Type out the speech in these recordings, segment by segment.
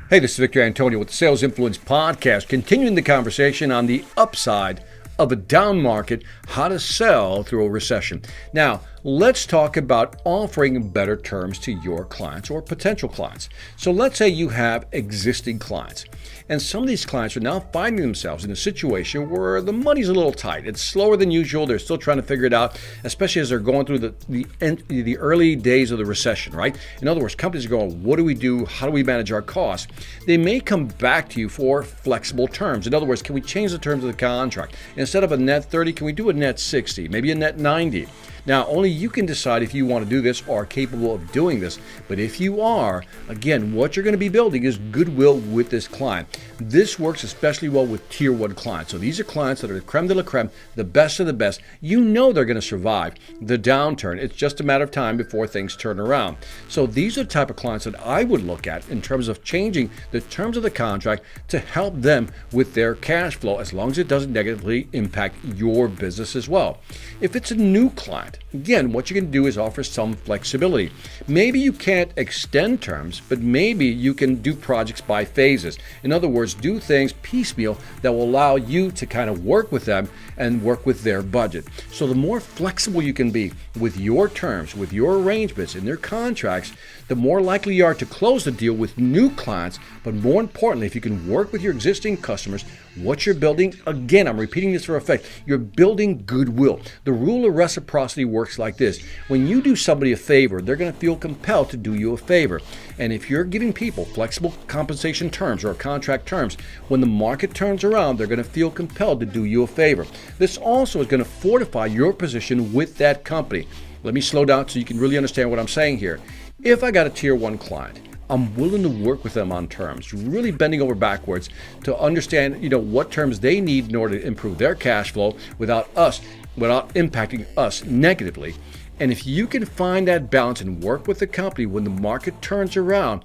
Hey, this is Victor Antonio with the Sales Influence Podcast, continuing the conversation on the upside of a down market, how to sell through a recession. Now, let's talk about offering better terms to your clients or potential clients. So let's say you have existing clients, and some of these clients are now finding themselves in a situation where the money's a little tight. It's slower than usual. They're still trying to figure it out, especially as they're going through the early days of the recession, right? In other words, companies are going, what do we do? How do we manage our costs? They may come back to you for flexible terms. In other words, can we change the terms of the contract? Instead of a net 30, can we do a net 60, maybe a net 90? Now, only you can decide if you want to do this or are capable of doing this. But if you are, again, what you're going to be building is goodwill with this client. This works especially well with tier 1 clients. So these are clients that are the creme de la creme, the best of the best. You know they're going to survive the downturn. It's just a matter of time before things turn around. So these are the type of clients that I would look at in terms of changing the terms of the contract to help them with their cash flow, as long as it doesn't negatively impact your business as well. If it's a new client, again, what you can do is offer some flexibility. Maybe you can't extend terms, but maybe you can do projects by phases. In other words, do things piecemeal that will allow you to kind of work with them and work with their budget. So the more flexible you can be with your terms, with your arrangements and their contracts, the more likely you are to close the deal with new clients. But more importantly, if you can work with your existing customers, what you're building, again, I'm repeating this for effect, you're building goodwill. The rule of reciprocity works like this. When you do somebody a favor, they're going to feel compelled to do you a favor. And if you're giving people flexible compensation terms or contract terms, when the market turns around, they're going to feel compelled to do you a favor. This also is going to fortify your position with that company. Let me slow down so you can really understand what I'm saying here. If I got a tier 1 client, I'm willing to work with them on terms, really bending over backwards to understand, what terms they need in order to improve their cash flow without impacting us negatively. And if you can find that balance and work with the company when the market turns around,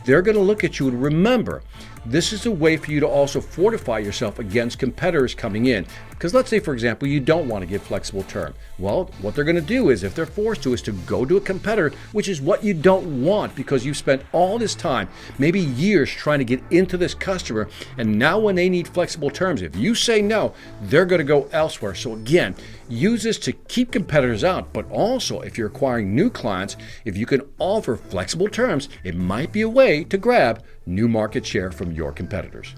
they're going to look at you and remember, this is a way for you to also fortify yourself against competitors coming in. Because let's say, for example, you don't want to give flexible term. Well, what they're going to do is, if they're forced to, is to go to a competitor, which is what you don't want, because you've spent all this time, maybe years, trying to get into this customer. And now when they need flexible terms, if you say no, they're going to go elsewhere. So again, use this to keep competitors out. But also, if you're acquiring new clients, if you can offer flexible terms, it might be a way to grab new market share from your competitors.